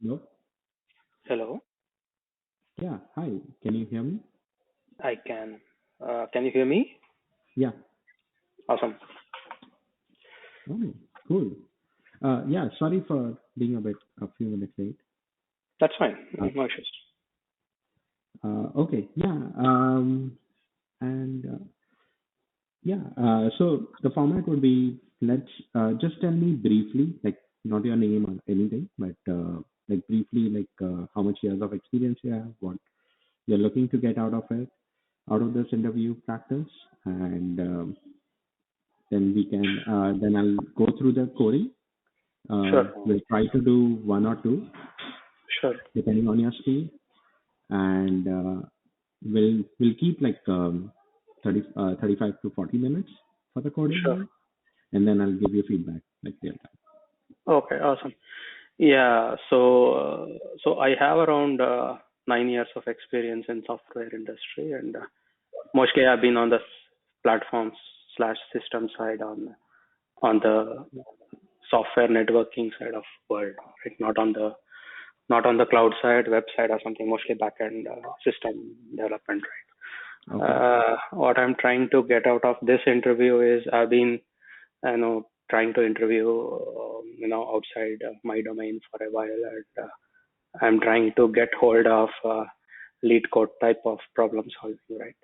Hello? Hello, Yeah, hi. Can you hear me? I can. Can you hear me? Yeah. Awesome. Oh, cool. Yeah, sorry for being a few minutes late. That's fine. Uh, No issues. okay, yeah. And yeah, so the format would be let's just tell me briefly, like not your name or anything, but like briefly, like how much years of experience you have, what you're looking to get out of it, out of this interview practice, and then we can, then I'll go through the coding. Sure. We'll try to do one or two Sure. depending on your speed, and we'll keep like 35 to 40 minutes for the coding Sure. one, and then I'll give you feedback like real time. Okay. Awesome. Yeah. So I have around 9 years of experience in software industry, and mostly I've been on the platforms slash system side on the software networking side of world, right? Not on the cloud side, website or something. Mostly backend system development, right? Okay. What I'm trying to get out of this interview is I've been, trying to interview, outside my domain for a while, and I'm trying to get hold of lead code type of problem solving, right?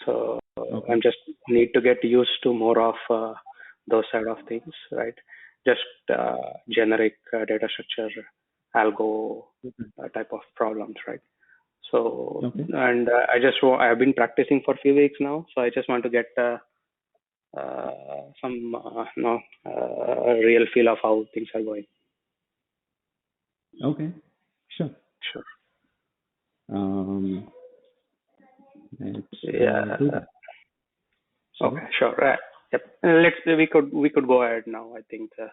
So Okay. I'm just need to get used to more of those side of things, right? Just generic data structure, algo type of problems, right? So, Okay. and I've been practicing for a few weeks now, so I just want to get some real feel of how things are going. Okay. Sure. Sure. Um, let's Yeah. do that. Sorry. Okay. Sure. Yep. We could go ahead now. I think. Okay.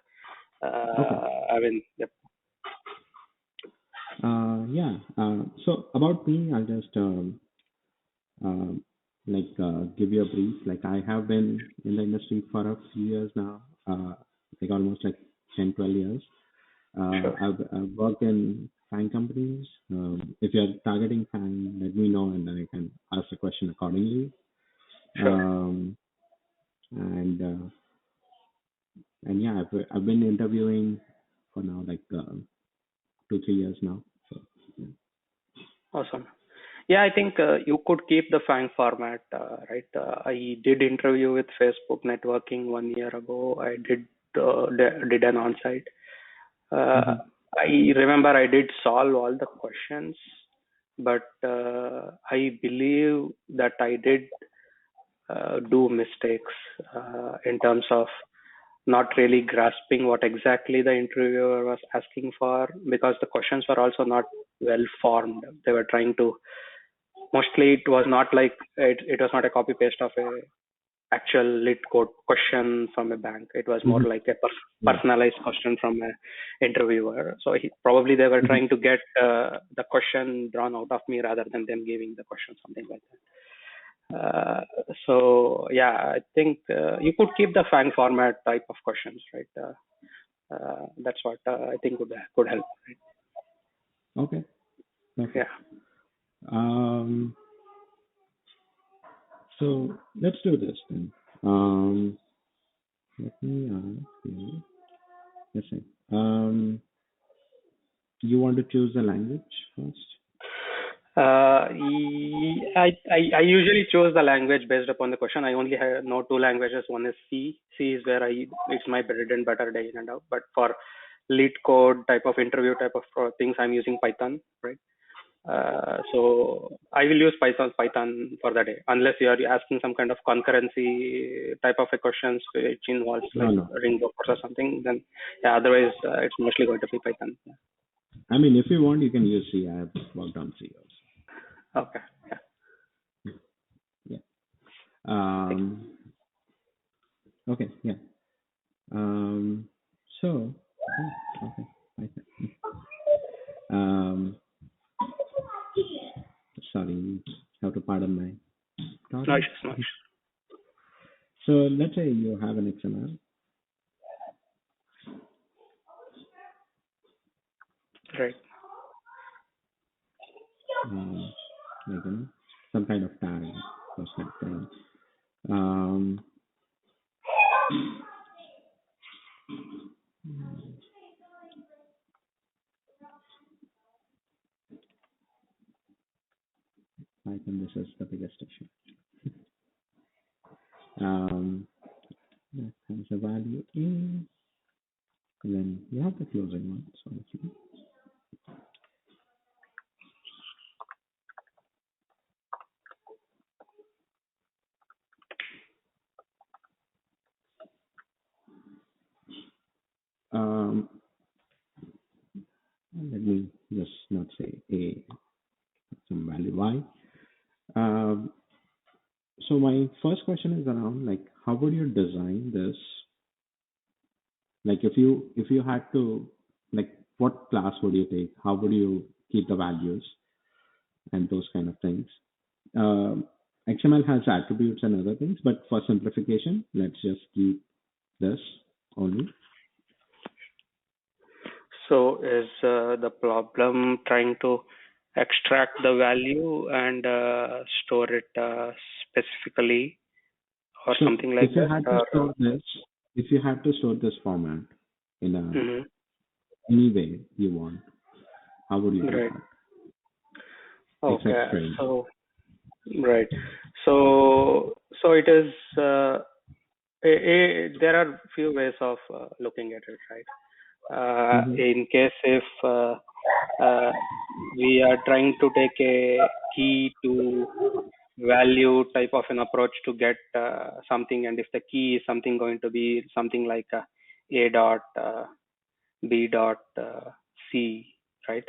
I mean. Yep. Yeah. So about me, I'll just give you a brief. Like I have been in the industry for a few years now, like almost like 10, 12 years. Sure. I've worked in FANG companies. If you're targeting FANG, let me know and then I can ask the question accordingly. Sure. Um, and and yeah, I've been interviewing for now like 2, 3 years now. So yeah. Awesome. Yeah, I think you could keep the FANG format, right? I did interview with Facebook Networking 1 year ago. I did an on-site. Uh, Mm-hmm. I remember I did solve all the questions, but I believe that I did do mistakes in terms of not really grasping what exactly the interviewer was asking for, because the questions were also not well formed. They were trying to, mostly it was not like it was not a copy paste of a actual lit code question from a bank. It was more Mm-hmm. like a Yeah. personalized question from a interviewer. So probably they were Mm-hmm. trying to get the question drawn out of me rather than them giving the question, something like that. Uh, so yeah, I think you could keep the FANG format type of questions, right? That's what I think could help. Right? Okay. Yeah, Perfect. Um, so let's do this then. Let me ask you. Let's see. You want to choose the language first? I usually choose the language based upon the question. I only know two languages. One is C. C is where it's my bread and butter day in and out. But for lead code type of interview type of things, I'm using Python, right? So I will use Python for the day, unless you are asking some kind of concurrency type of a questions which involves No, like no. ring robots or something. Then yeah, otherwise it's mostly going to be Python. I mean, if you want, you can use C. I have worked on C also. Okay. Yeah. Yeah. Um, okay. Yeah. Um, so, okay. Python. Um, sorry, have to pardon my No daughter. issues. No issues. So let's say you have an XML. Right. like some kind of tag, those kind of things. Um, I think this is the biggest issue. That has a value is, then you have the closing one. So um, let me just not say a, some value y. Um, so my first question is around like how would you design this? Like if you had to, like, what class would you take? How would you keep the values and those kind of things? Um, XML has attributes and other things, but for simplification, let's just keep this only. So is the problem trying to extract the value and store it specifically or So something like if you that? had to store this, if you had to store this format in Mhm. any way you want, how would you do Right. that? Except Okay. string. So right. So it is. There are few ways of looking at it, right? Mm-hmm. In case if uh, we are trying to take a key to value type of an approach to get something, and if the key is something going to be something like a dot b dot c, right?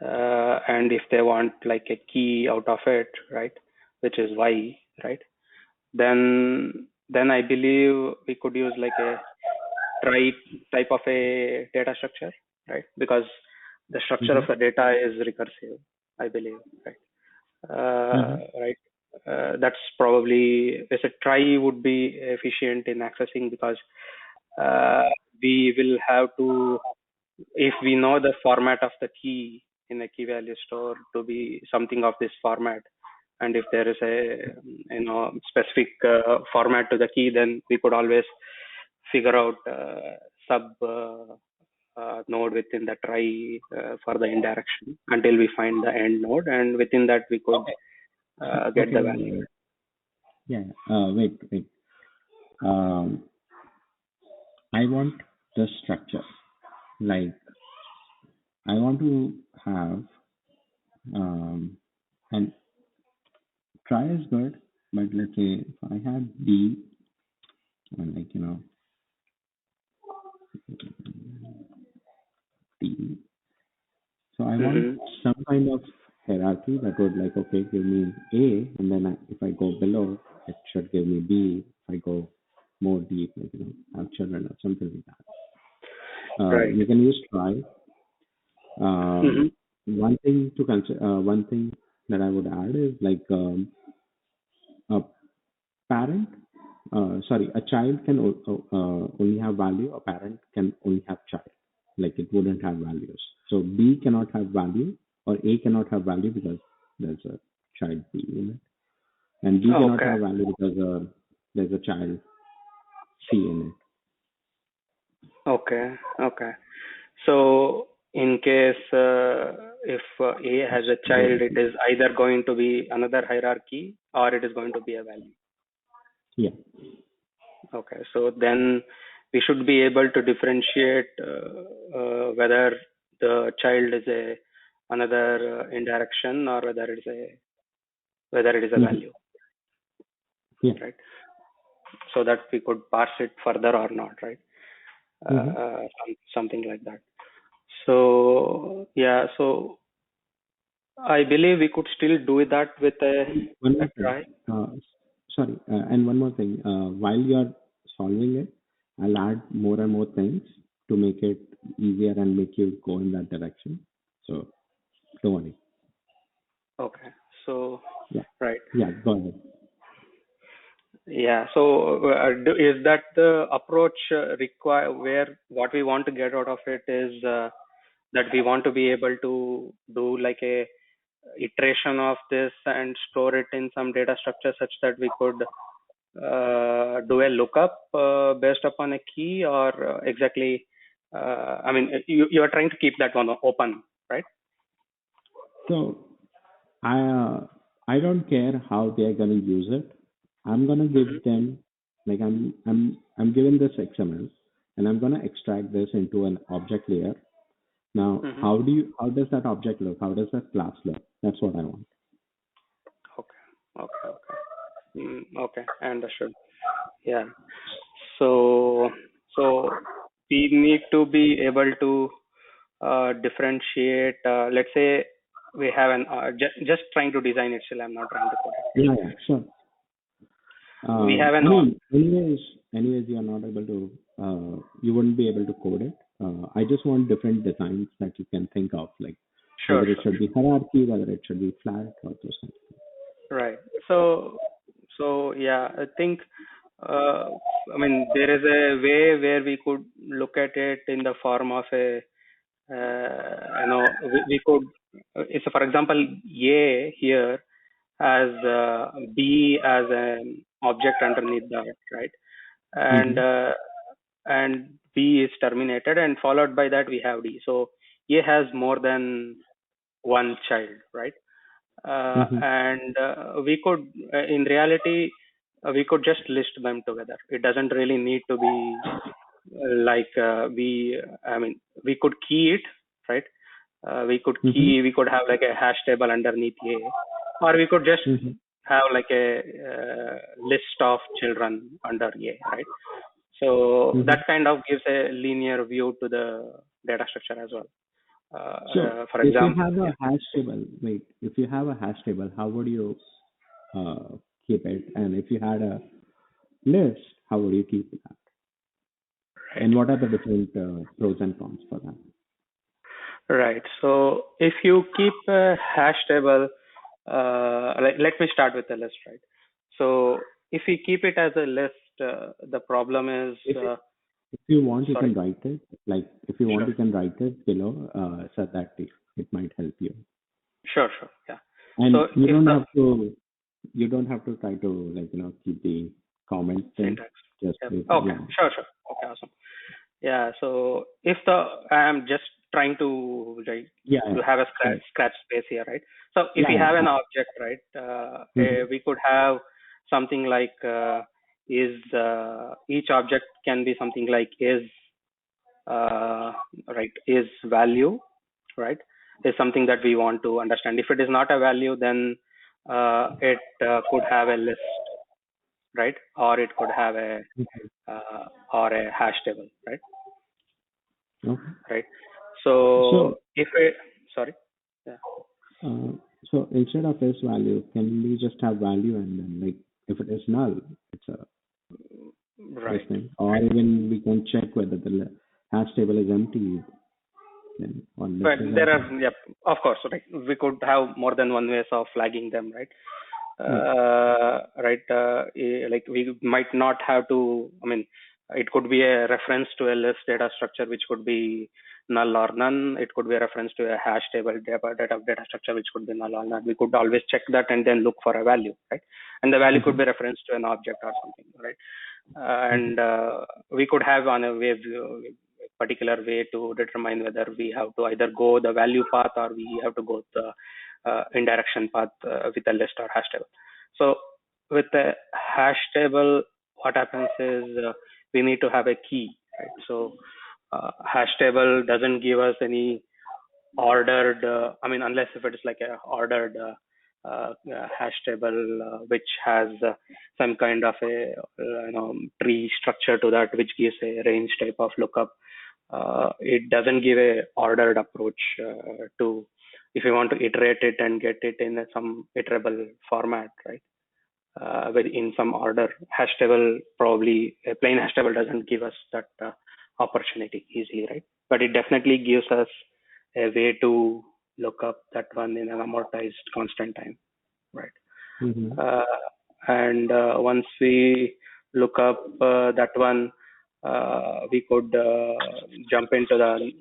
And if they want like a key out of it, right, which is y, right? Then I believe we could use like a try type of a data structure, right? Because the structure of Mm-hmm. the data is recursive, I believe, right? Mm-hmm. Right. That's probably, as a try would be efficient in accessing because uh, we will have to, if we know the format of the key in a key value store to be something of this format, and if there is a specific format to the key, then we could always figure out sub node within the try for the indirection until we find the end node, and within that we could get Okay. the value. Yeah. Wait. Um, I want the structure. Like I want to have and try is good, but let's say if I had D and like D, so I want Hmm. some kind of hierarchy that would like okay give me A, and then if I go below, it should give me B. If I go more deep, like have children or something like that. Right. You can use try. Hmm. One thing to consider, one thing that I would add is like a parent, sorry, a child can only have value, a parent can only have child. Like it wouldn't have values. So B cannot have value or A cannot have value because there's a child B in it. And B cannot Okay. have value because there's a child C in Okay. Okay. So in case if A has a child, it it. is either going to be another hierarchy or it is going to be a value. Yeah. Okay. So then we should be able to differentiate whether the child is a another indirection or whether it is a Hmm. value, Yeah. right? So that we could parse it further or not, right? Hmm. Something like that. So yeah, so I believe we could still do that with One a more thing. try. Sorry, and one more thing. While you're solving it, I'll add more and more things to make it easier and make you go in that direction. So don't worry. Okay. So Yeah, right. yeah, go ahead. Yeah. So is that the approach require where what we want to get out of it is that we want to be able to do like a iteration of this and store it in some data structure such that we could do a lookup based upon a key, or exactly? I mean, you are trying to keep that one open, right? So I don't care how they are gonna use it. I'm gonna give them, like, I'm giving this XML and I'm gonna extract this into an object layer. Now, Mm-hmm. how does that object look? How does that class look? That's what I want. Okay, I understood. Yeah. So we need to be able to differentiate. Let's say we have an just trying to design it. Still, I'm not trying to code it. Yeah, sure. We have an anyways, you're not able to, you wouldn't be able to code it. I just want different designs that you can think of, like sure. whether it should be hierarchy, whether it should be flat, or those kinds of things. Right. So yeah, I think I mean there is a way where we could look at it in the form of a we could it's for example A here as B as an object underneath that, right? And and B is terminated, and followed by that we have D. So A has more than one child, right? And we could, in reality, we could just list them together. It doesn't really need to be I mean, we could key it, right? We could we could have like a hash table underneath A, or we could just have like a list of children under A, right? So that kind of gives a linear view to the data structure as well. So for if example, you have a hash table, if you have a hash table, how would you keep it? And if you had a list, how would you keep that? And what are the different pros and cons for that? Right. So if you keep a hash table, let me start with the list, right? So if we keep it as a list, the problem is. If you want, you can write it. Like if you want, you can write it below, so that it might help you. Sure. Yeah. And so you don't have to try to keep the comment syntax. Just okay. Sure. Okay. Awesome. Yeah. So if I'm just trying to to have a scratch space here, right? So if we have an object, right, we could have something like each object can be something like is value, right? Is something that we want to understand. If it is not a value, then it could have a list, right? Or it could have a or a hash table, right? Right. So if it so instead of is value, can we just have value, and then like if it is null, it's a thing. Or even we can check whether the hash table is empty. But there are, of course, right. We could have more than one ways of flagging them, right? Like we might not have to. I mean, it could be a reference to a list data structure which could be null or none. It could be a reference to a hash table data structure which could be null or none. We could always check that and then look for a value, right? And the value could be reference to an object or something, right? And we could have on a particular way to determine whether we have to either go the value path or we have to go the indirection path with a list or hash table. So with the hash table, what happens is we need to have a key, right? So hash table doesn't give us any ordered, unless if it is like a ordered hash table which has some kind of a tree structure to that, which gives a range type of lookup. It doesn't give a ordered approach to if you want to iterate it and get it in some iterable format, right? In some order. Hash table, probably a plain hash table doesn't give us that opportunity easily, right? But it definitely gives us a way to look up that one in an amortized constant time, right? And once we look up that one, we could jump into the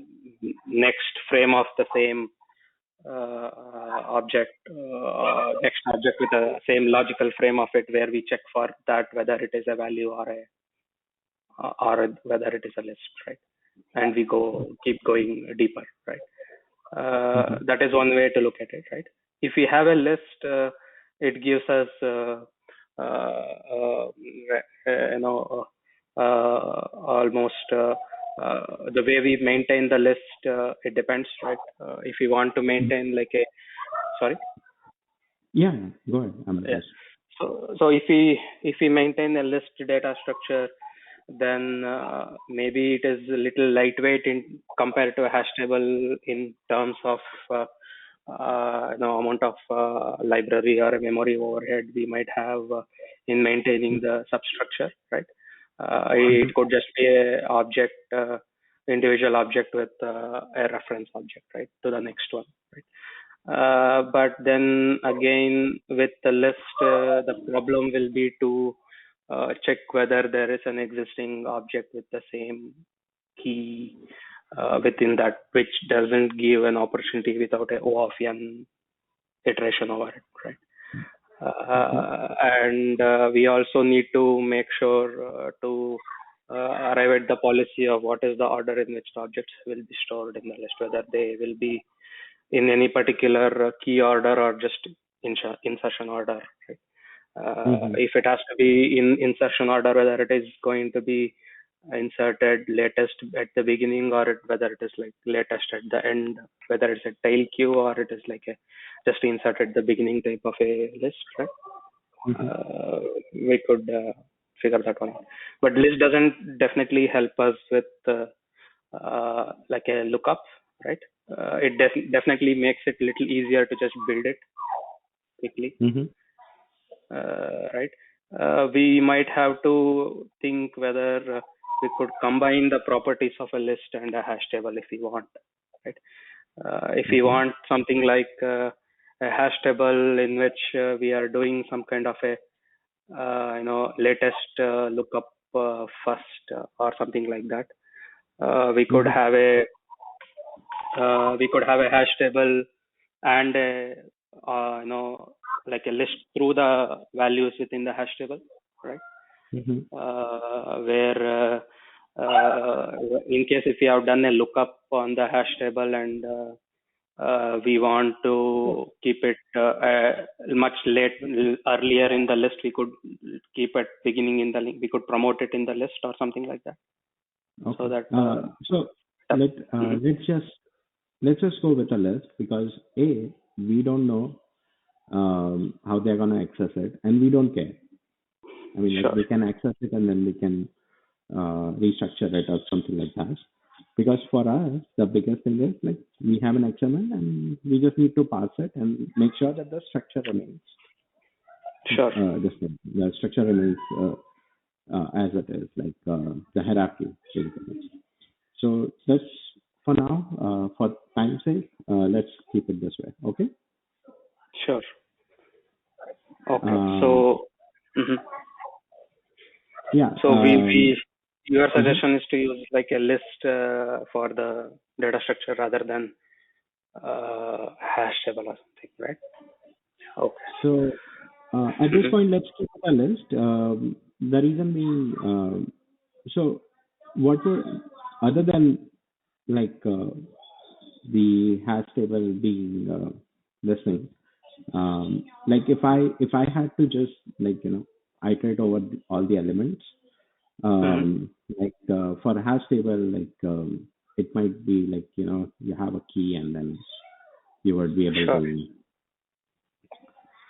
next frame of the same next object with the same logical frame of it, where we check for that whether it is a value or whether it is a list, right? And we keep going deeper, right? That is one way to look at it, right? If we have a list, it gives us almost the way we maintain the list. It depends, right? If we want to maintain like a sorry. Yeah, go ahead. Yes. So if we maintain a list data structure, then maybe it is a little lightweight in compared to a hash table in terms of amount of library or memory overhead we might have in maintaining the substructure, right? It could just be a object, individual object with a reference object, right, to the next one, right? But then again, with the list, the problem will be to check whether there is an existing object with the same key within that, which doesn't give an opportunity without a O of n iteration over it, right? And we also need to make sure to arrive at the policy of what is the order in which the objects will be stored in the list, whether they will be in any particular key order or just insertion order, right? If it has to be in insertion order, whether it is going to be inserted latest at the beginning or whether it is like latest at the end, whether it's a tail queue or it is like a just insert at the beginning type of a list, right? We could figure that one out. But list doesn't definitely help us with like a lookup, right? It definitely makes it a little easier to just build it quickly, right? We might have to think whether we could combine the properties of a list and a hash table if we want, right? If we want something like a hash table in which we are doing some kind of a latest lookup first or something like that, we could have a hash table and like a list through the values within the hash table, right? Where in case if we have done a lookup on the hash table and we want to keep it much earlier in the list, we could keep it beginning in the link. We could promote it in the list or something like that. Okay. So that let's just go with a list, because we don't know how they're gonna access it, and we don't care. I mean, like, we can access it and then we can restructure it or something like that. Because for us, the biggest thing is, like, we have an XML and we just need to parse it and make sure that the structure remains. The structure remains as it is, like the hierarchy, basically. So that's for now. For time's sake, let's keep it this way. Okay. Sure. Okay. So. Yeah. So your suggestion is to use like a list for the data structure rather than hash table or something, right? Okay. So at this point, let's keep a list. The reason being, so what would, other than like the hash table being this thing, like if I had to just, like, iterate over all the elements, like for a hash table, like it might be like, you have a key and then you would be able to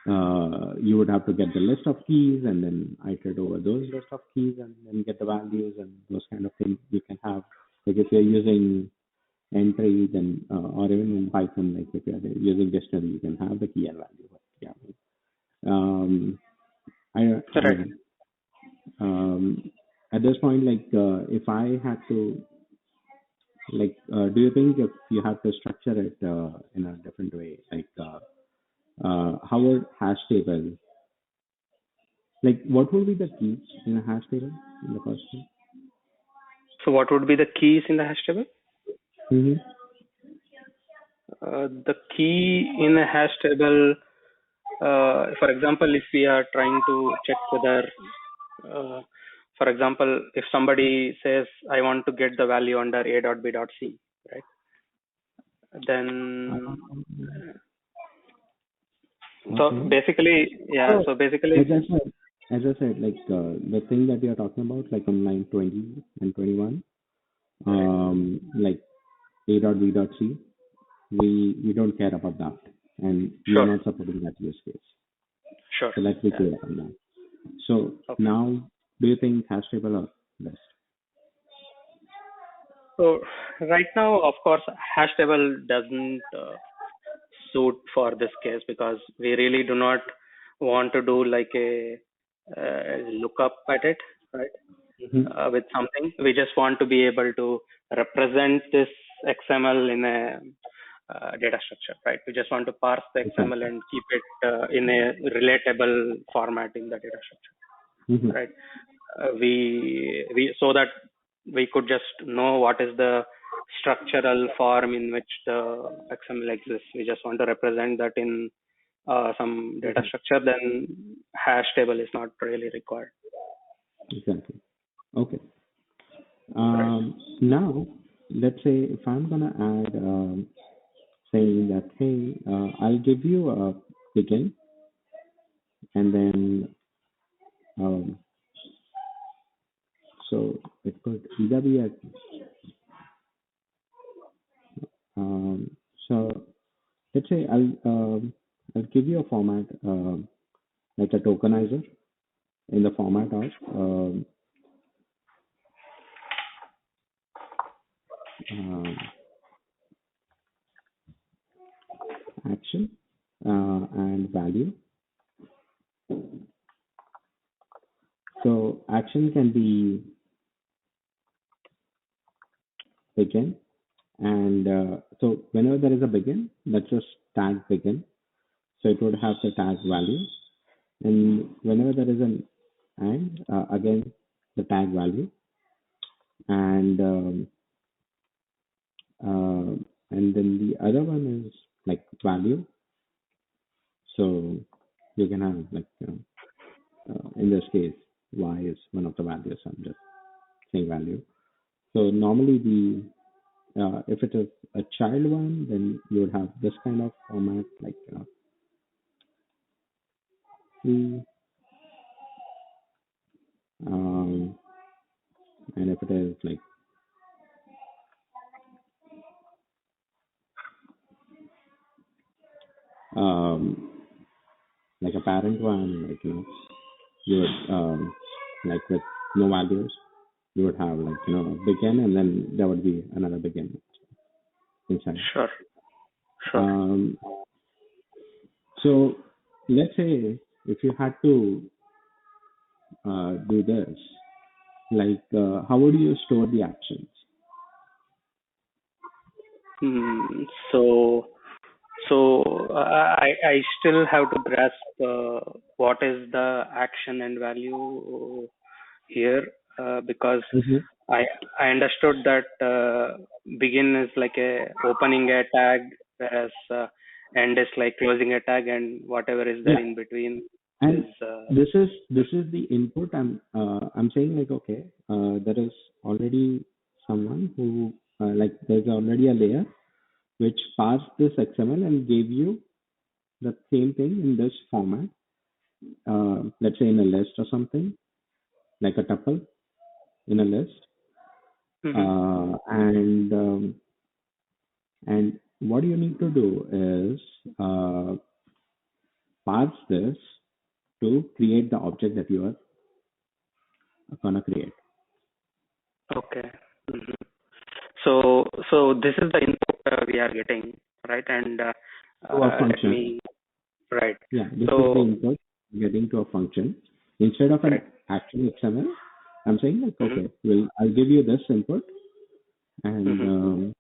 you would have to get the list of keys and then iterate over those list of keys and then get the values and those kind of things you can have. Like if you're using entry, then or even in Python, like if you're using dictionary, you can have the key and value. But at this point, like if I had to, like, do you think if you have to structure it in a different way, like how would hash table, like what would be the keys in a hash table in the first one? So what would be the keys in the hash table? The key in a hash table, for example, if we are trying to check whether, uh, for example, if somebody says, I want to get the value under a.b.c, right? Then, Um, so okay. basically, yeah, So so basically, as I said, like the thing that you're talking about, like on line 20 and 21, like A dot B dot C, we don't care about that, and we are sure, not supporting that use case. sure, So let's be yeah, clear on that. So okay. now, do you think hash table or best? So right now, of course, hash table doesn't suit for this case because we really do not want to do like a lookup at it, right? Mm-hmm. With something, we just want to be able to represent this XML in a data structure, right? We just want to parse the XML Exactly. and keep it in a relatable format in the data structure, Mm-hmm. right? We so that we could just know what is the structural form in which the XML exists. We just want to represent that in some data Mm-hmm. structure. Then hash table is not really required, Exactly. Okay. right? Now, let's say if I'm gonna add saying that, hey, I'll give you a begin, and then um, so it could either be a um, so let's say I'll give you a format like a tokenizer in the format of um, action and value. So action can be begin, and so whenever there is a begin, let's just tag begin. So it would have the tag value, and whenever there is an and again the tag value, and and then the other one is like value. So you can have like in this case y is one of the values. I'm just saying value. So normally the if it is a child one, then you would have this kind of format like C, um, and if it is um, like a parent one, like you would like with no values, you would have like a begin, and then there would be another begin inside. Sure, sure. Um, so let's say if you had to do this, like how would you store the actions? Hmm. So I still have to grasp what is the action and value here because Mm-hmm. I I understood that begin is like a opening a tag, whereas end is like closing a tag, and whatever is there Yeah, in between and is this is the input. I'm saying like okay, there is already someone who like there's already a layer which parsed this XML and gave you the same thing in this format. Let's say in a list or something, like a tuple in a list. hmm And what you need to do is parse this to create the object that you are gonna create okay. Mhm. So this is the input we are getting, right? And to a let function. me right. Yeah, this is the So input getting to a function instead of an right. actual XML. I'm saying like hmm okay, well I'll give you this input and hmm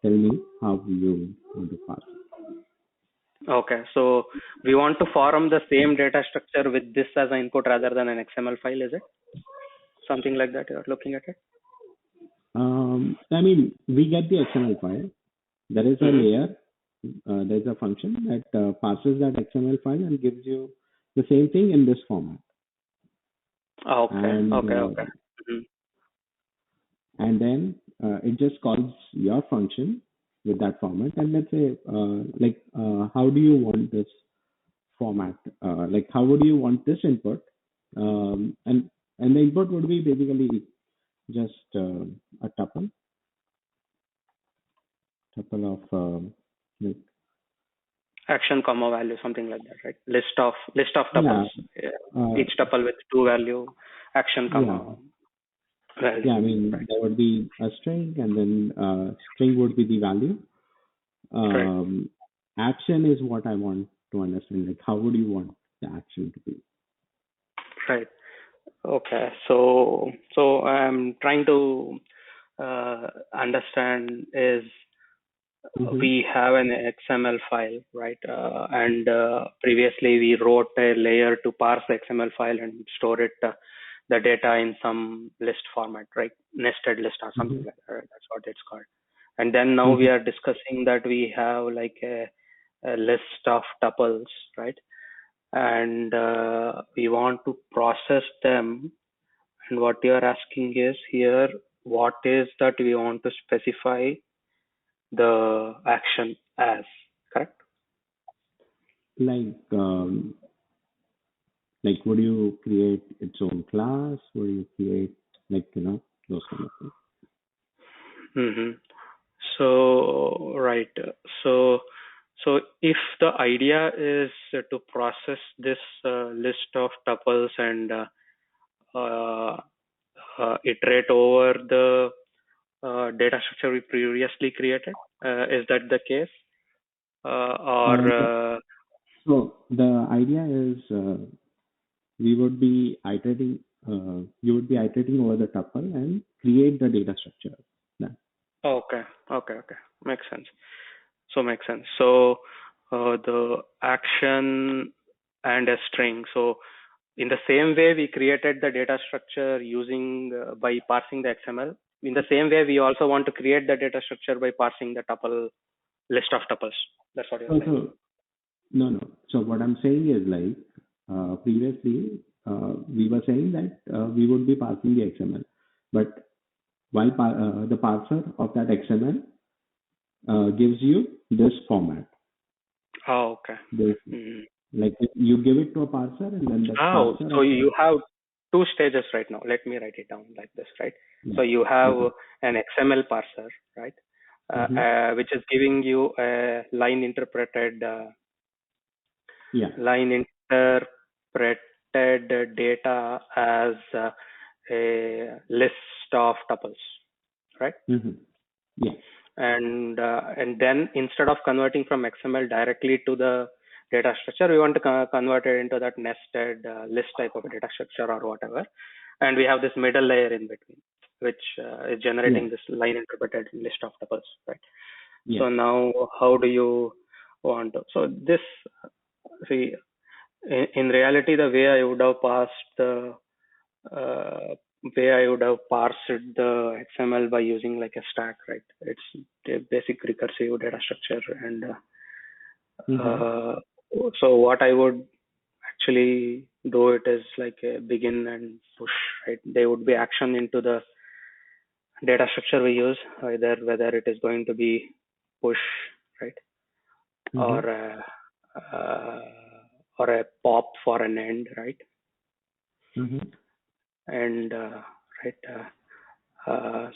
tell me how you want to parse. Okay, so we want to form the same data structure with this as an input rather than an XML file, is it? Something like that you're looking at it? I mean, we get the XML file. There is a Mm-hmm. layer. there's a function that passes that XML file and gives you the same thing in this format. Okay. And Okay. Okay. Mhm. and then it just calls your function with that format. And let's say, how do you want this format? Like, how would you want this input? And the input would be basically just a tuple of like Action comma value, something like that, right? List of yeah tuples. Yeah. uh, Each tuple with two value, action yeah comma value. yeah. I mean, Right. there would be a string, and then string would be the value. Right. Um, Action is what I want to understand. Like, how would you want the action to be? Right. Okay. So I'm trying to understand is Mm-hmm. we have an XML file, right? And previously we wrote a layer to parse the XML file and store it, the data in some list format, right? Nested list or something Mm-hmm. like that. Right? That's what it's called. And then now we Mm-hmm. are discussing that we have like a list of tuples, right? And we want to process them. And what you are asking is here, what is that we want to specify the action as, correct? Like, would you create its own class? Would you create, those kind of things? Hmm. So, right. So, so if the idea is to process this list of tuples and uh, iterate over the data structure we previously created, is that the case? Uh, Or so the idea is we would be iterating. You would be iterating over the tuple and create the data structure. Yeah. okay, okay, makes sense. So makes sense. So the action and a string. So in the same way we created the data structure using by parsing the XML. In the same way, we also want to create the data structure by parsing the tuple list of tuples. That's what you're saying. So no. So what I'm saying is like previously we were saying that we would be parsing the XML, but while the parser of that XML gives you this format. Oh, okay. This, Mhm. like you give it to a parser, and then the Oh, parser so of that. you have two stages right now. Let me write it down like this, right? Yeah. So you have Okay. an XML parser, right? Mm-hmm. Which is giving you a line interpreted Yeah. data as a list of tuples, right? Mm-hmm. Yeah. And then instead of converting from XML directly to the data structure, we want to convert it into that nested list type of data structure or whatever. And we have this middle layer in between, which is Yeah. generating this line interpreted list of tuples, right? Yeah. So now, how do you want to? So this, see, in reality, the way I would have passed the uh, way I would have parsed the XML by using like a stack, right? It's a basic recursive data structure, and Mm-hmm. uh, so what I would actually do it is like a begin and push, right? There would be action into the data structure we use, either whether it is going to be push, right, or Mm-hmm. uh, or a pop for an end, right, Mm-hmm. and right.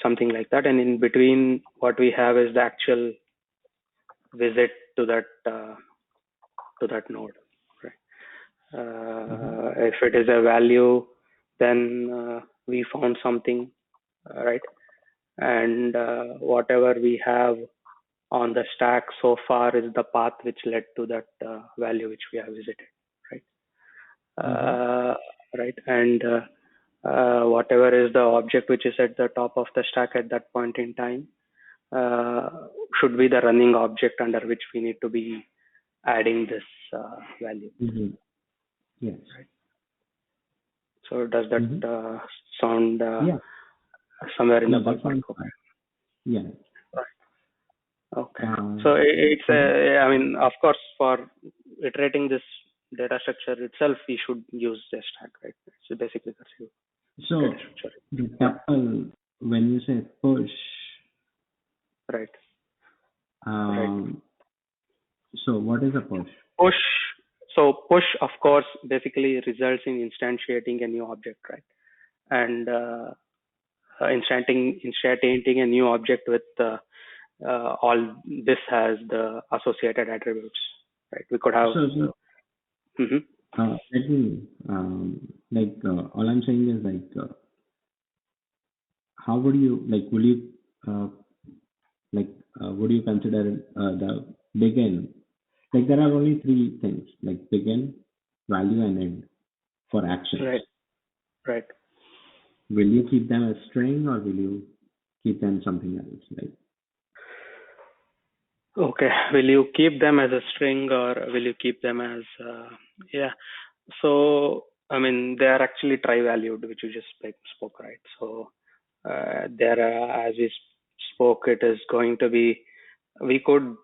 Something like that. And in between, what we have is the actual visit to that node. Right? Mm-hmm. If it is a value, then we found something, right? And whatever we have on the stack so far is the path which led to that value which we have visited, right? Mm-hmm. Right, and whatever is the object which is at the top of the stack at that point in time uh, should be the running object under which we need to be adding this value. Mm-hmm. Yes. Right? So does that Mm-hmm. sound Yeah. somewhere in the Yeah. That ballpark? sounds Okay. fine. Yeah. Right. Okay. Uh, So it's mhm. I mean, of course, for iterating this data structure itself, we should use the stack, right? So basically, that's your data So structure. the Yeah. tuple, when you say push, Right. Right. um, so what is a push? Push. So push, of course, basically results in instantiating a new object, right? And instantiating a new object with all this has the associated attributes, right? We could have. So Mhm. let me all I'm saying is how would you will you uh, would you consider the begin? Like there are only three things like begin, value, and end for actions. Right. Right. Will you keep them as string or will you keep them something else? Okay. Will you keep them as a string or will you keep them as yeah? So I mean they are actually tri-valued, which you just spoke, right? So there, as we spoke, it is going to be. We could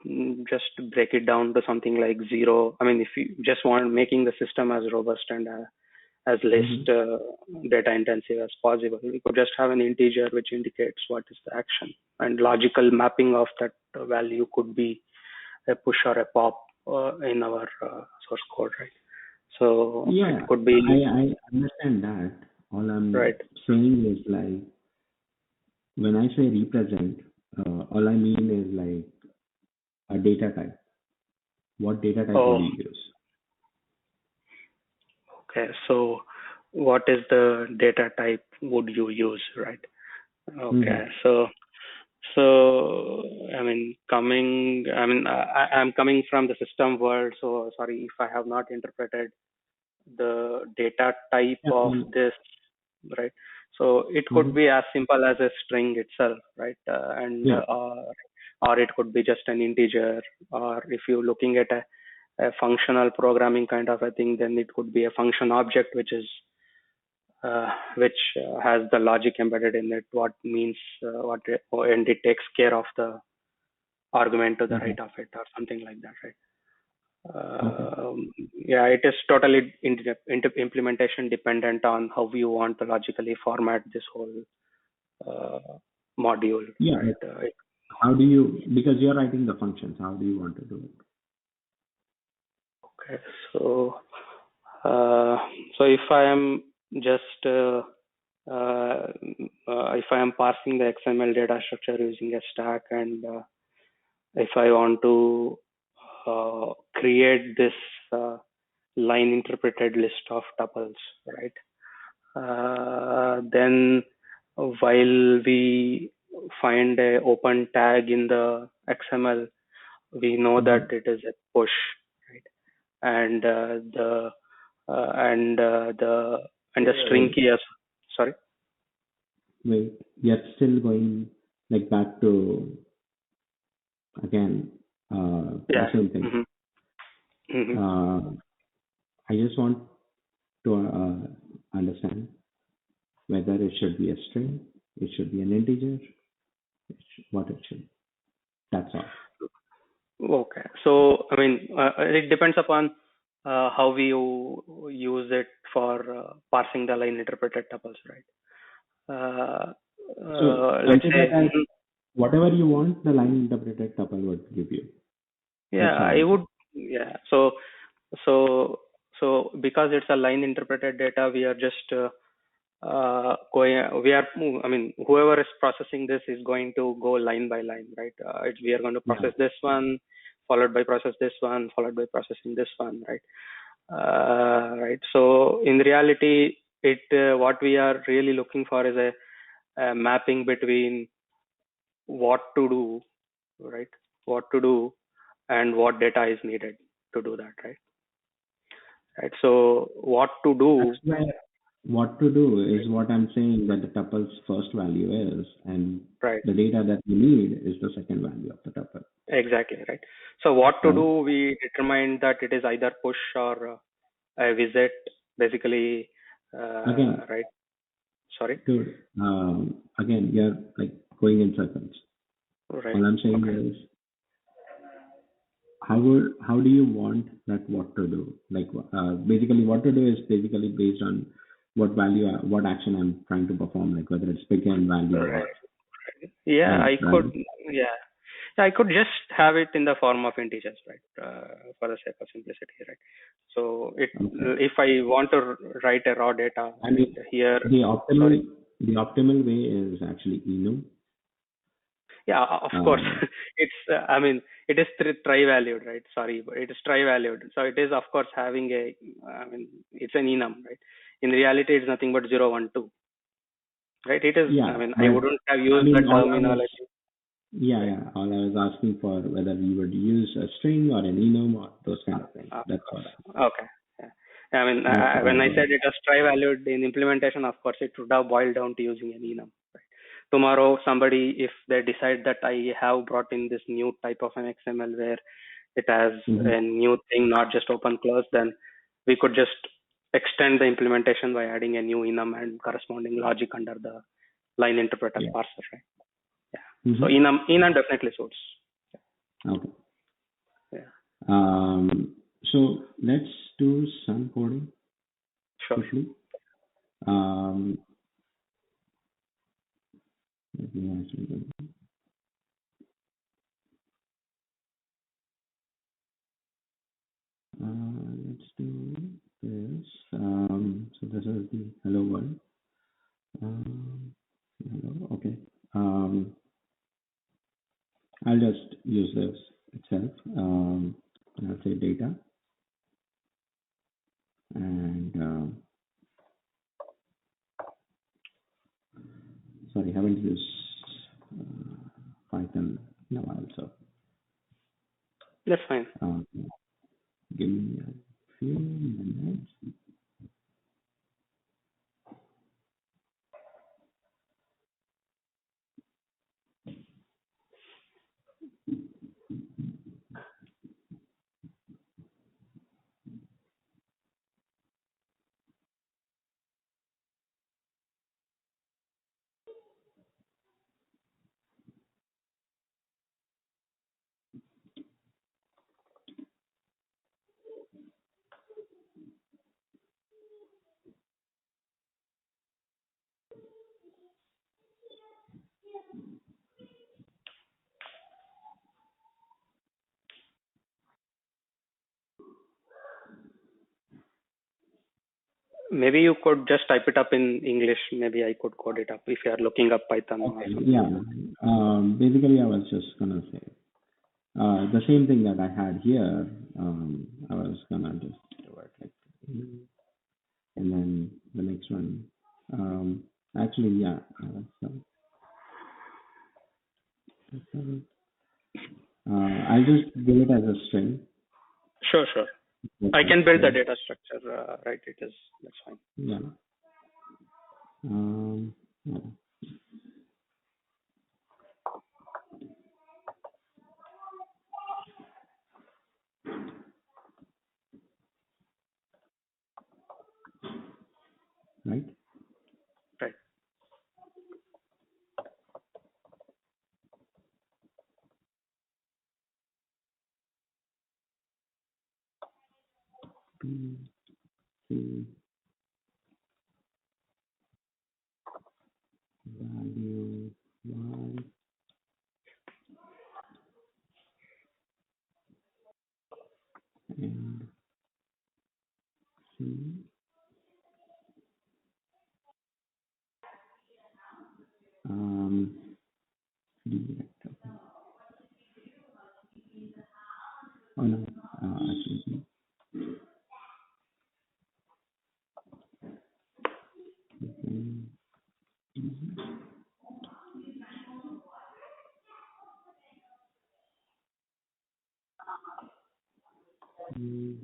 just break it down to something like zero. I mean, if you just want making the system as robust and as least Mm-hmm. data intensive as possible, we could just have an integer which indicates what is the action, and logical mapping of that value could be a push or a pop in our source code, right? So it Yeah, could I, be I understand that. All I'm right. saying is when I say represent, all I mean is a data type. What data type would Oh, you use? okay. So what is the data type would you use, right? Mm-hmm. Okay. So, I mean, I'm coming from the system world, so sorry if I have not interpreted the data type Yeah. of this, right? So it could Mm-hmm. be as simple as a string itself, right? And Yeah. or it could be just an integer, or if you're looking at a functional programming kind of a thing, then it could be a function object, which has the logic embedded in it, what means and it takes care of the argument to the Okay. right of it or something like that, right? Okay. Yeah, it is totally implementation dependent on how you want to logically format this whole uh, module, Yeah. right? But how do you, because you're writing the functions, how do you want to do it? Okay, so uh, so if I am just if I am parsing the XML data structure using a stack, and if I want to create this line interpreted list of tuples, right? Then while we find a open tag in the XML, we know that Mm-hmm. it is a push, right? And and the and the string Wait, key as sorry. wait, you're still going back to again the Yeah. same thing. Hmm. Hmm. Uh, I just want to understand whether it should be a string, it should be an integer, what it should. That's all. Okay. So I mean, it depends upon how we use it for parsing the line interpreted tuples, right? Uh, So let's consider say, that whatever you want, the line interpreted tuple would give you. That's yeah, all I I'm would, saying. yeah. So because it's a line interpreted data, we are just we are, I mean, whoever is processing this is going to go line by line, right? We are going to Yeah. process this one, followed by process this one, followed by processing this one, right? Right. So in reality, what we are really looking for is a mapping between what to do, right? What to do and what data is needed to do that, right? Right. So what to That's do, where what to do is what I'm saying that the tuple's first value is, and right? the data that you need is the second value of the tuple, Exactly, right. So what to right? do, we determine that it is either push or a visit, basically, Again, right? Sorry, dude, again, you're going in circles. right. All I'm saying Okay. is how do you want that what to do? Like basically, what to do is basically based on what value, what action I'm trying to perform, like whether it's pick and value or Right. Yeah, right, I right? could. Yeah, I could just have it in the form of integers, right? For the sake of simplicity, right? So Okay. if I want to write a raw data, I right mean, here, the sorry. optimal way is actually enum. Yeah, of course. Um, It's, I mean, it is tri-valued, right? Sorry, but it is tri-valued. So it is, of course, having a, I mean, it's an enum, right? In reality, it's nothing but 0, 1, 2, right? It is, yeah, I mean, I but wouldn't have I used the mean, terminology, right? all I was asking for whether you would use a string or an enum or those kind of things. Of That's course. what Okay. Yeah. I mean, that's what I when I was. said it was tri-valued in implementation, of course, it would have boiled down to using an enum. Right? Tomorrow, somebody, if they decide that I have brought in this new type of an XML where it has Mm-hmm. a new thing, not just open close, then we could just extend the implementation by adding a new enum and corresponding logic under the line interpreter Yeah. parser. Right? Yeah. So Mm-hmm. enum definitely suits. Okay. Yeah. So let's do some coding Sure. quickly. Um, let me actually let's do this. So this is the hello world. Hello. Okay. Um, I'll just use this itself. I'll say data and sorry, haven't used Python in a while, so That's fine. um, give me a few minutes. Maybe you could just type it up in English. Maybe I could code it up if you are looking up Python or Okay, something. yeah. Basically, I was just gonna say the same thing that I had here. I was gonna just do it like, and then the next one. Actually, yeah. I'll just give it as a string. Sure, sure. That's I it. can build the Right? data structure, right? It is, that's fine. Yeah. Yeah. Right. Right. P, C, value, Y, and C. Um, D. Okay. Oh no. Actually, okay. D,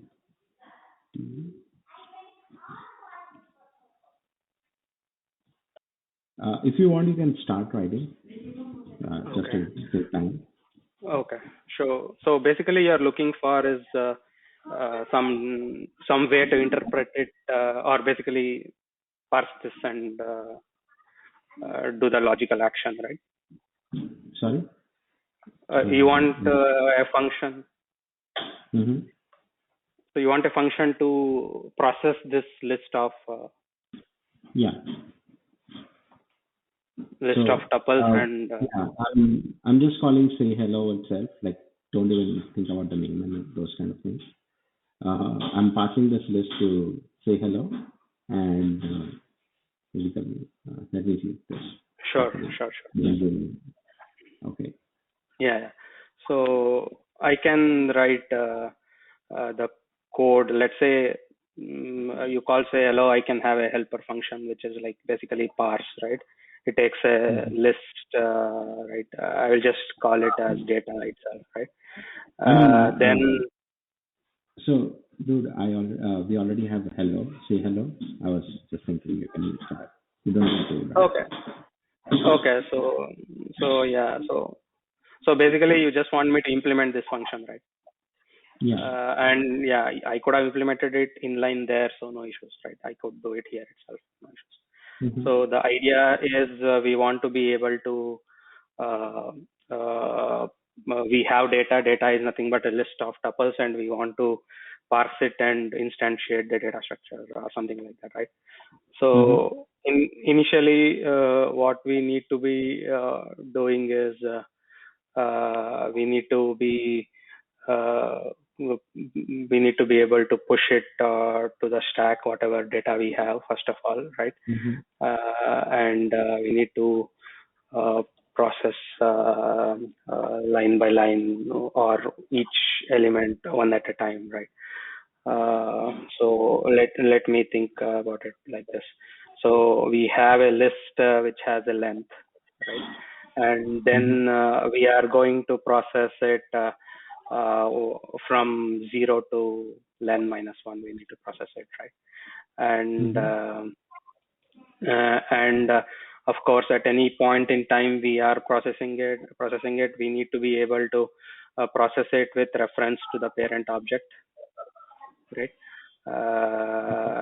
D. If you want, you can start writing. Just Okay. to save time. Okay. So basically, you're looking for is some way to interpret it, or basically parse this and do the logical action, right? Sorry. You want a function. Mm-hmm. So you want a function to process this list of Yeah. list of So tuples and yeah, I'm just calling say hello itself. Like don't even think about the name and those kind of things. I'm passing this list to say hello and basically let me see this sure, properly. sure, sure. Okay. Yeah. So I can write the code. Let's say you call say hello. I can have a helper function which is like basically parse, right? It takes a Mhm. list, right? I will just call it as data itself, right? I mean, Then so dude, we already have hello. Say hello. I was just thinking you can use that. You don't have to do that. okay, okay. Yeah. So basically, you just want me to implement this function, right? Yeah. And yeah, I could have implemented it inline there, so no issues, right? I could do it here itself, no issues. Mm-hmm. So the idea is we want to be able to uh, uh, we have data. Data is nothing but a list of tuples, and we want to parse it and instantiate the data structure or something like that, right? Mm-hmm. So initially, what we need to be doing is we need to be uh, we need to be able to push it to the stack, whatever data we have, first of all, right? Mm-hmm. And we need to uh, process line by line or each element one at a time, right? So let me think about it like this. So we have a list which has a length, right? And Mm-hmm. then we are going to process it uh, from 0 to len minus 1. We need to process it, right? And Mm-hmm. of course, at any point in time we are processing it, we need to be able to process it with reference to the parent object, right?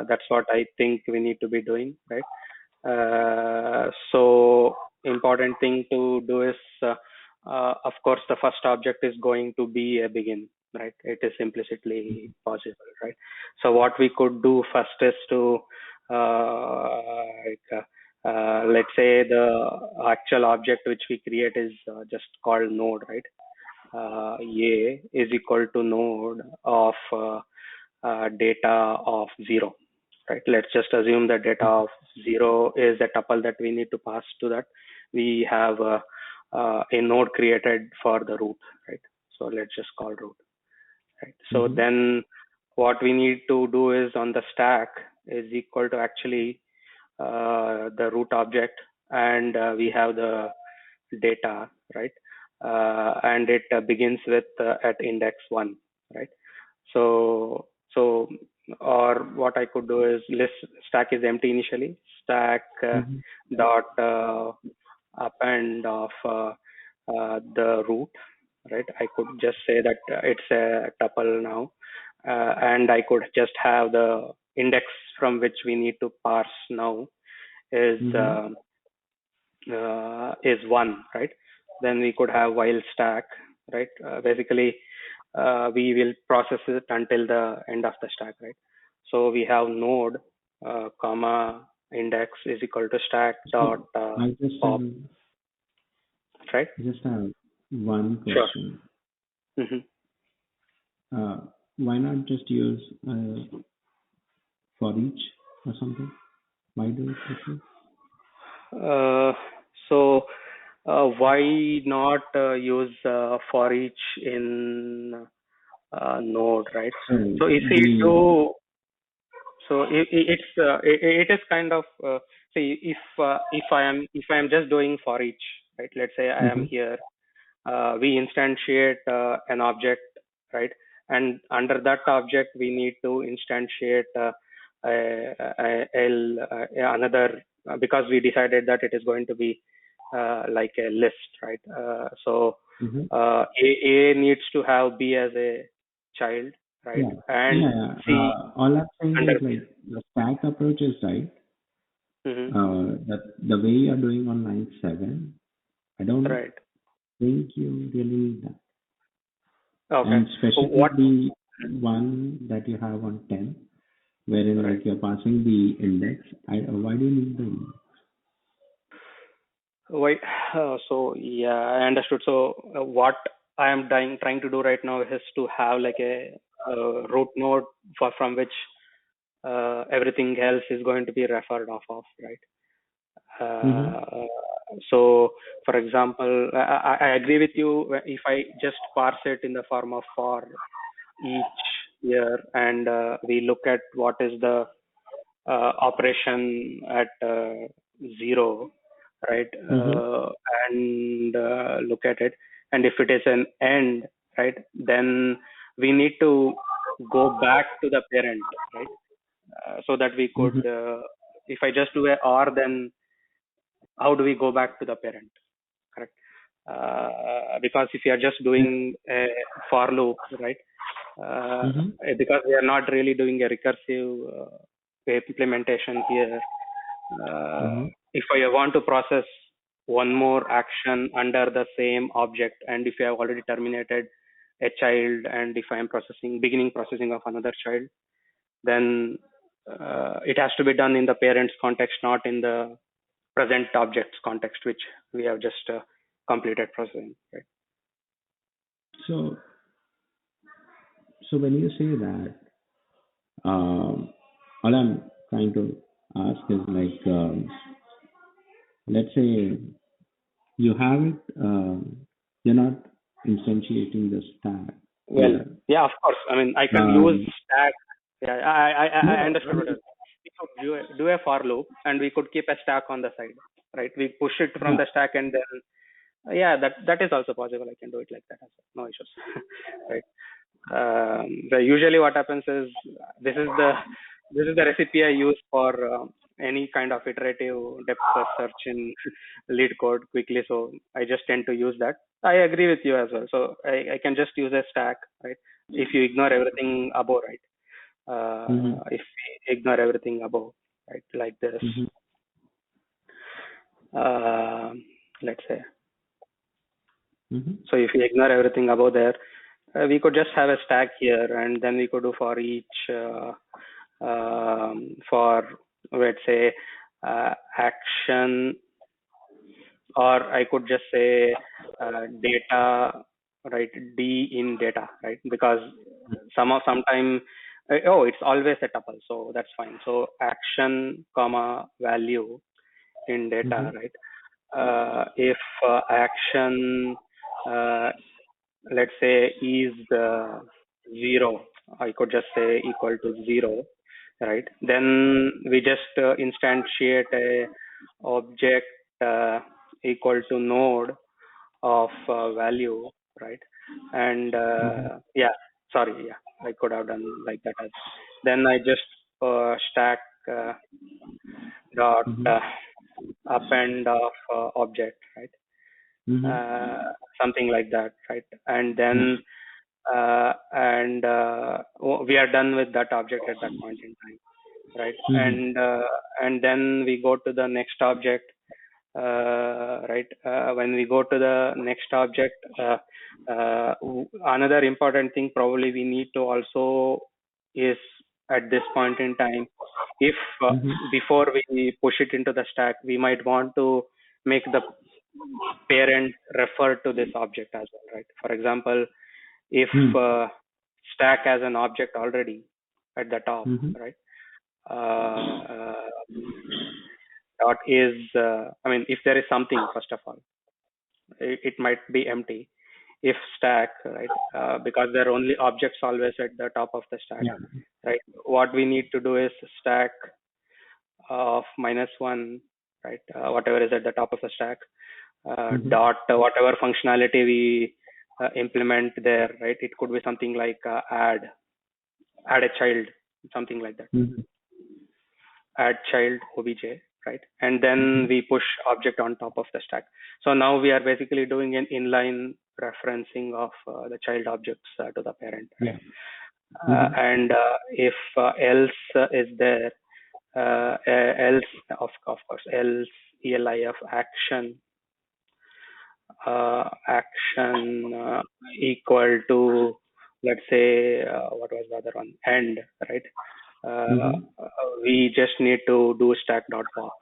That's what I think we need to be doing, right? So important thing to do is, of course, the first object is going to be a begin, right? It is implicitly possible, right? So what we could do first is to, let's say the actual object which we create is just called node, right? A is equal to node of data of 0, right? Let's just assume that data of 0 is the tuple that we need to pass to that. We have a node created for the root, right? So let's just call root, right? So Mm-hmm. then what we need to do is on the stack is equal to actually the root object, and we have the data, right? And it begins with at index 1, right? So or what I could do is list stack is empty initially. Stack Mm-hmm. dot append of the root, right? I could just say that it's a tuple now, and I could just have the index from which we need to parse now is Mm-hmm. is 1, right? Then we could have while stack, right? Basically, we will process it until the end of the stack, right? So we have node comma index is equal to stack dot So I pop, right? just have one Sure. question. Hmm. Why not just use for each or something? Why do it this way? So why not use for each in node, right? So So if we the do, so it is kind of see if I am just doing for each, right? Let's say I am mm-hmm. here, we instantiate an object, right? And under that object we need to instantiate another because we decided that it is going to be like a list, right? So Mm-hmm. A needs to have B as a child, right? Yeah, And yeah. C All I'm saying under is like the stack approach is right. hmm That the way you're doing on line 7, I don't right. think you really need that. Okay. And especially What? one that you have on 10, wherein Right. like you're passing the index. Why do you need the index? Why? So yeah, I understood. So what I am trying to do right now is to have like a root node from which everything else is going to be referred off of, right? Mm-hmm. So, for example, I agree with you. If I just parse it in the form of for each year, and we look at what is the operation at zero, right? Mm-hmm. And look at it. And if it is an end, right, then we need to go back to the parent, right? So that we could, Mm-hmm. if I just do a or, then how do we go back to the parent? Correct. Because if you are just doing a for loop, right? Mm-hmm. Because we are not really doing a recursive implementation here. Mm-hmm. If I want to process one more action under the same object, and if I have already terminated a child, and if I am beginning processing of another child, then it has to be done in the parent's context, not in the present objects context, which we have just completed processing. Right? So, so when you say that, all I'm trying to ask is like, let's say you have it, you're not instantiating the stack Well, here. yeah, of course. I mean, I can use Um, stack. Yeah, I no, I understood what mean, it is. We could do a for loop, and we could keep a stack on the side, right? We push it from yeah. the stack, and then yeah, that is also possible. I can do it like that as well. No issues, right? Usually what happens is this is the this is the recipe I use for any kind of iterative depth first search in lead code quickly. So I just tend to use that. I agree with you as well. So I can just use a stack, right? If you ignore everything above, right? Mm-hmm. If we ignore everything above, right? Like this, Mm-hmm. um let's say. Mm-hmm. So if we ignore everything above there, we could just have a stack here, and then we could do for each for, let's say, action, or I could just say data, right? D in data, right? Because sometime oh, it's always a tuple, so that's fine. So action comma value in Mm-hmm. data, right? If action uh, let's say is zero, I could just say equal to zero, right? Then we just instantiate a object equal to node of value, right? And Mm-hmm. yeah, sorry, yeah, I could have done like that as. Then I just stack dot Mm-hmm. append of object, right? Mm-hmm. Uh, Something like that, right? And Yeah. then we are done with that object at that point in time, right? Mm-hmm. And then we go to the next object, right? When we go to the next object, another important thing probably we need to also is at this point in time, if Mm-hmm. before we push it into the stack, we might want to make the parent refer to this object as well, right? For example, if stack has an object already at the top, Mm-hmm. right? Uh, dot is, I mean, if there is something, first of all, it might be empty. If stack, right? Because there are only objects always at the top of the stack, Yeah. right? What we need to do is stack of -1, right? Whatever is at the top of the stack, Mm-hmm. dot whatever functionality we implement there, right? It could be something like add a child, something like that. Mm-hmm. Add child obj, right? And then Mm-hmm. we push object on top of the stack. So now we are basically doing an inline referencing of the child objects to the parent, right? Yeah. Mm-hmm. And if else is there, else of course, else elif action action equal to let's say, what was the other one? End, right? Uh, Mm-hmm. we just need to do stack.pop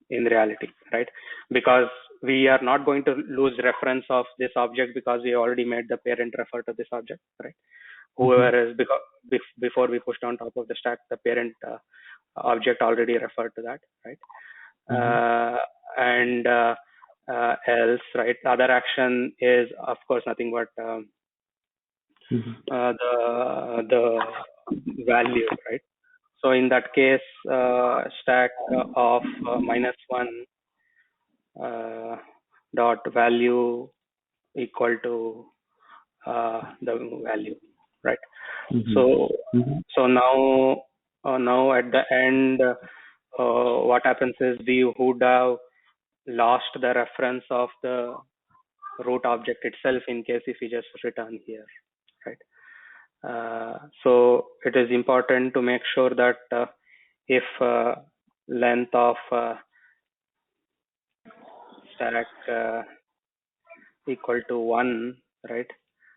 in reality, right? Because we are not going to lose reference of this object because we already made the parent refer to this object, right? Mm-hmm. Whoever is, because before we pushed on top of the stack, the parent object already referred to that, right? Mm-hmm. And else, right? The other action is, of course, nothing but Mm-hmm. the value, right? So in that case, stack of -1 dot value equal to the value, right? Mm-hmm. So Mm-hmm. now at the end, what happens is we would have lost the reference of the root object itself in case if we just return here, right? So it is important to make sure that if length of stack equal to 1, right?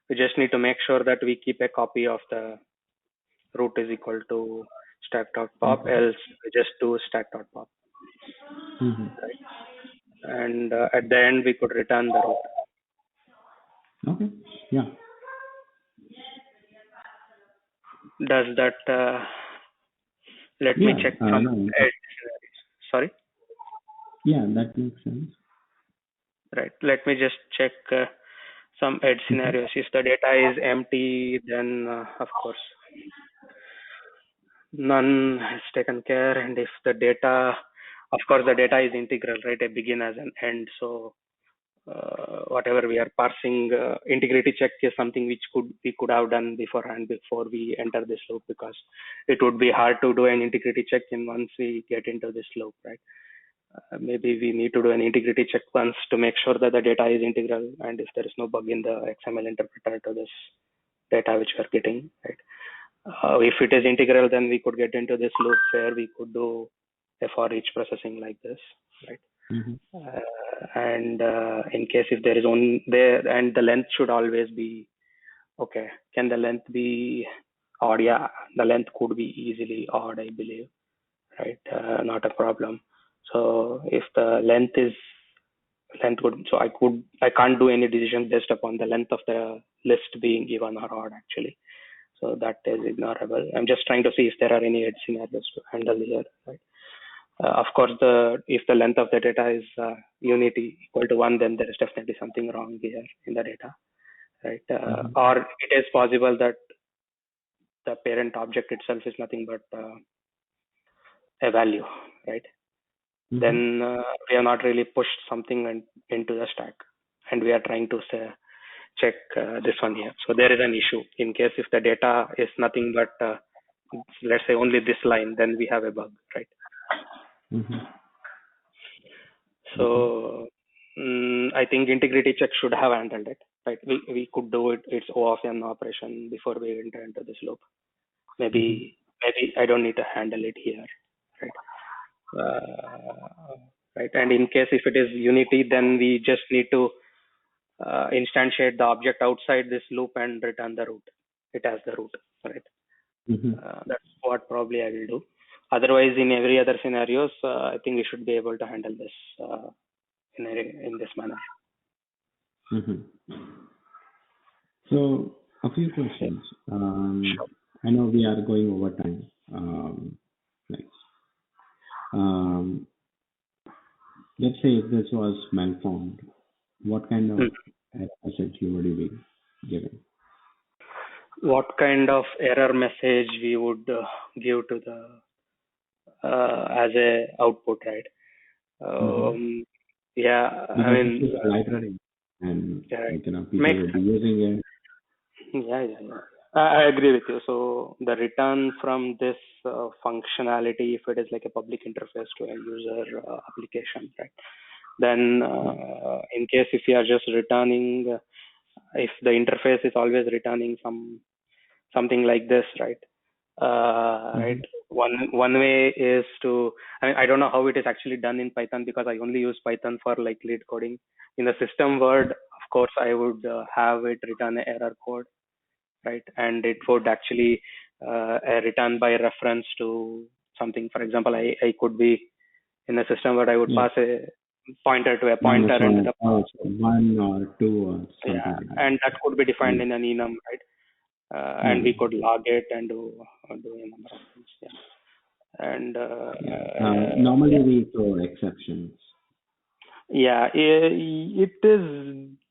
We just need to make sure that we keep a copy of the root is equal to stack.pop, Mm-hmm. else we just do stack.pop, Mm-hmm. right? And at the end, we could return the root. Okay. Yeah. Does that, let me Yeah. check some No. edge scenarios. Sorry, Yeah, that makes sense. right. Let me just check some edge Mm-hmm. scenarios. If the data is empty, then of course none has taken care. And if the data, of course, the data is integral, right? A begin as an end. So whatever we are parsing, integrity check is something which we could have done beforehand before we enter this loop, because it would be hard to do an integrity check in once we get into this loop, right? Maybe we need to do an integrity check once to make sure that the data is integral and if there is no bug in the XML interpreter to this data which we are getting, right? If it is integral, then we could get into this loop where we could do a for each processing like this, right? Mm-hmm. And in case if there is only there, and the length should always be okay. Can the length be odd? Yeah, the length could be easily odd, I believe, right? Not a problem. So if the length would, so I can't do any decision based upon the length of the list being even or odd actually. So that is ignorable. I'm just trying to see if there are any edge scenarios to handle here, right? Of course, if the length of the data is unity equal to 1, then there is definitely something wrong here in the data, right? Mm-hmm. Or it is possible that the parent object itself is nothing but a value, right? Mm-hmm. Then we have not really pushed something into the stack, and we are trying to say, check this one here. So there is an issue. In case if the data is nothing but let's say only this line, then we have a bug, right? Mm-hmm. Okay. So I think integrity check should have handled it, right? We could do it. It's O of n operation before we enter into this loop. Mm-hmm. Maybe I don't need to handle it here, right? Right. And in case if it is unity, then we just need to instantiate the object outside this loop and return the root. It has the root, right? Mm-hmm. That's what probably I will do. Otherwise, in every other scenarios, I think we should be able to handle this in this manner. Mm-hmm. So a few questions. I know we are going over time. Like, um, let's say if this was malformed, what kind of Hmm. message you would you be giving? What kind of error message we would give to the as a output, right? Mm-hmm. Yeah, I Because this mean, is a library, and yeah, like people makes will be using it. yeah. I agree with you. So the return from this functionality, if it is like a public interface to a user application, right? Then in case if you are just returning, if the interface is always returning something like this, right? Right. Mm-hmm. One way is to, I don't know how it is actually done in Python because I only use Python for like lead coding. In the system word, of course, I would have it return an error code, right? And it would actually return by reference to something. For example, I could be in a system where I would Yeah. pass a pointer to a Minus pointer and one, the oh, so 1 or 2 or yeah, something like that. and that could be defined Yeah. in an enum, right? And we Mm. could log it and do a number of things. Yeah. And Yeah. Normally yeah, we throw exceptions. yeah, it is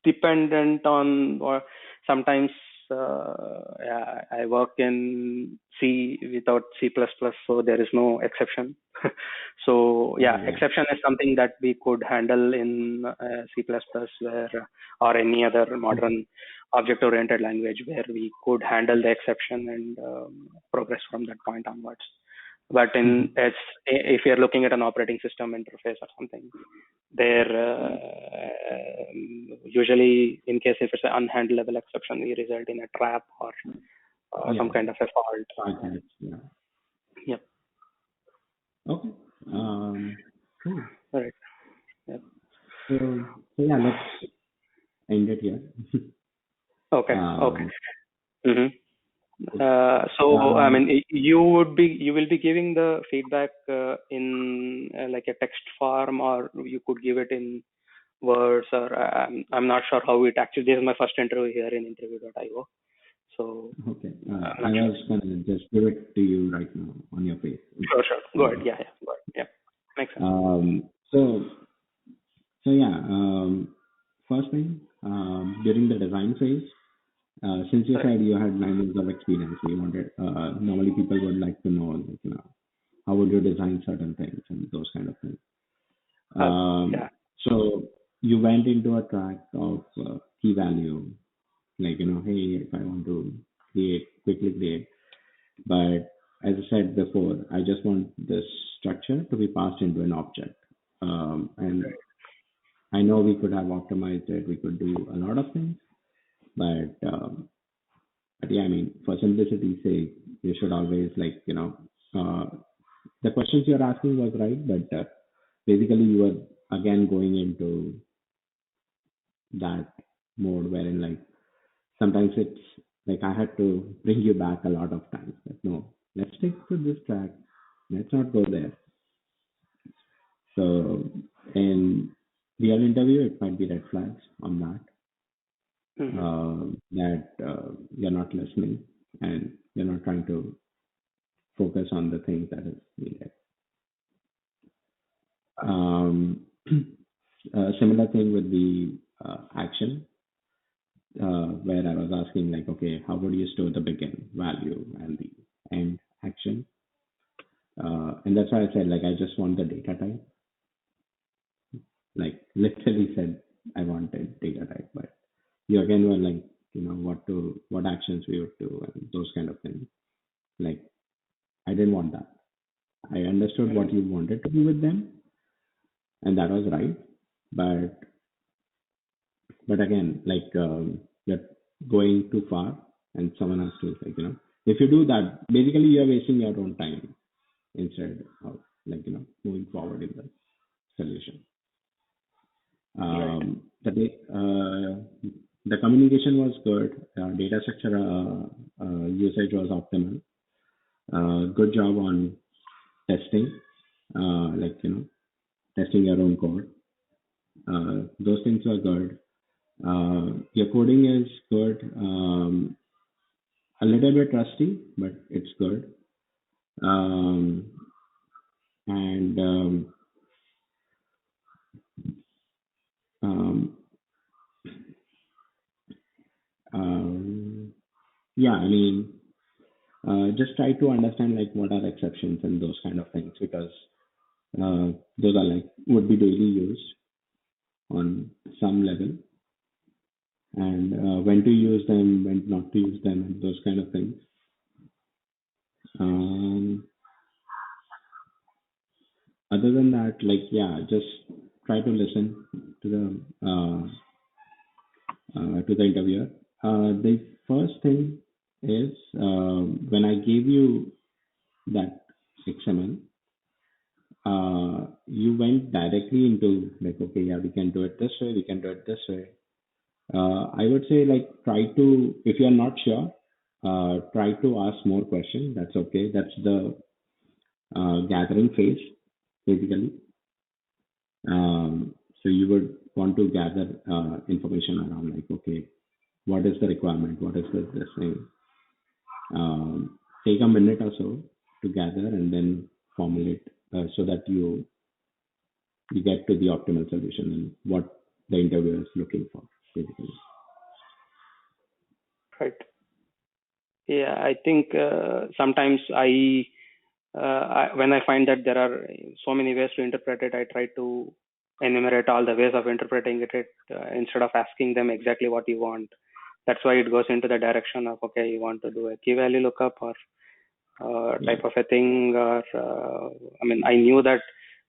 dependent on, or sometimes yeah, I work in C without C++, so there is no exception. So yeah, Yeah. exception is something that we could handle in C++ where, or any other modern object-oriented language where we could handle the exception and progress from that point onwards. But in Mhm. as if you're looking at an operating system interface or something, there usually in case if it's an unhandleable exception, we result in a trap or some Yeah. kind of a fault. Targets. Yeah. Yep. Okay. Cool. Right. Yep. So yeah, let's end it here. Okay. Okay. Um, hmm cool. so I Um, mean, you will be giving the feedback in like a text form, or you could give it in words, or I'm not sure how it actually. This is my first interview here in interview.io, so okay. I'm I not sure. was gonna just give it to you right now on your face. Sure, sure. Go ahead. So, Yeah, yeah. Go ahead. Yeah, makes sense. um, so, so yeah. First thing, during the design phase, since you Right. said you had 9 years of experience, we wanted normally people would like to know, like, how would you design certain things and those kind of things. Yeah. So you went into a track of key value, like, hey, if I want to quickly create, but as I said before, I just want this structure to be passed into an object. And I know we could have optimized it, we could do a lot of things, but yeah, I mean, for simplicity's sake, you should always uh, the questions you're asking was right, but basically you were again going into that mode wherein like sometimes it's like I had to bring you back a lot of times. Like, no, let's stick to this track. Let's not go there. So in real interview, it might be red flags on hmm that you're not listening and you're not trying to focus on the things that is needed. Um, similar thing with the action, where I was asking like, okay, how would you store the begin value and the end action? And that's why I said like I just want the data type. Like literally said I wanted data type, but you again were like, what actions we would do and those kind of things. Like I didn't want that. I understood hmm what you wanted to do with them, and that was right. But again, like you're going too far, and someone has to like if you do that, basically you're wasting your own time instead of like moving forward in the solution. Right. The communication was good. Data structure usage was optimal. Good job on testing, like testing your own code. Those things were good. Your coding is good. A little bit rusty, but it's good. Um, and um, um, yeah, I mean, just try to understand like what are exceptions and those kind of things because those are like would be daily used on some level, and when to use them, when not to use them, and those kind of things. Um, Other than that, like yeah, just try to listen to the interviewer. The first thing is when I gave you that XML, you went directly into like, okay, yeah, we can do it this way, we can do it this way. I would say like try to, if you're not sure, try to ask more questions. That's okay. That's the gathering phase, basically. So you would want to gather information around, like, okay, what is the requirement? What is this thing? Take a minute or so to gather and then formulate so that you get to the optimal solution and what the interviewer is looking for, basically. Right. Yeah, I think sometimes when I find that there are so many ways to interpret it, I try to enumerate all the ways of interpreting it instead of asking them exactly what you want. That's why it goes into the direction of, okay, you want to do a key value lookup or Yeah. type of a thing, or I mean, I knew that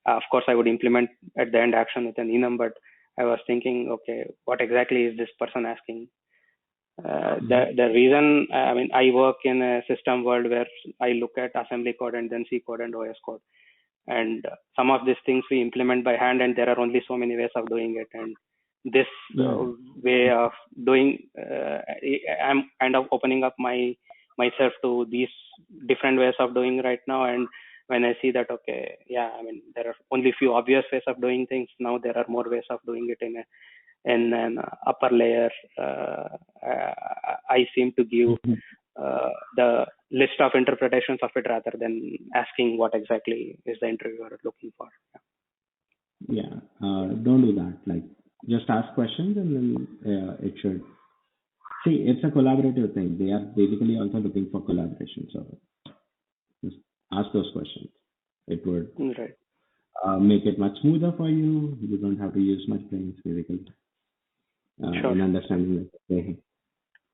of course I would implement at the end action with an enum, but I was thinking, okay, what exactly is this person asking? The reason, I mean, I work in a system world where I look at assembly code and then C code and OS code, and some of these things we implement by hand, and there are only so many ways of doing it. And this Yeah. way of doing, I'm kind of opening up myself to these different ways of doing right now. And when I see that, okay, yeah, I mean, there are only few obvious ways of doing things. Now there are more ways of doing it in an upper layer. I seem to give the list of interpretations of it rather than asking what exactly is the interviewer looking for. Yeah. Don't do that. Like, just ask questions and then it should. See, it's a collaborative thing. They are basically also looking for collaboration. So just ask those questions. It would Right. make it much smoother for you. You don't have to use much brains, basically, Sure. in understanding, like, okay,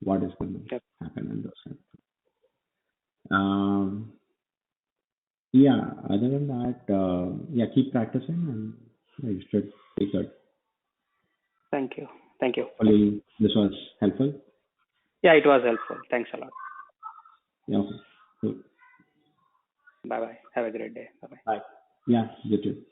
what is going to Yep. happen and those kind of things. Yeah, other than that, yeah, keep practicing and yeah, you should be good. Thank you. Thank you. Hopefully, this was helpful. Yeah, it was helpful. Thanks a lot. Yeah, okay. Cool. Bye bye. Have a great day. Bye bye. Bye. Yeah, you too.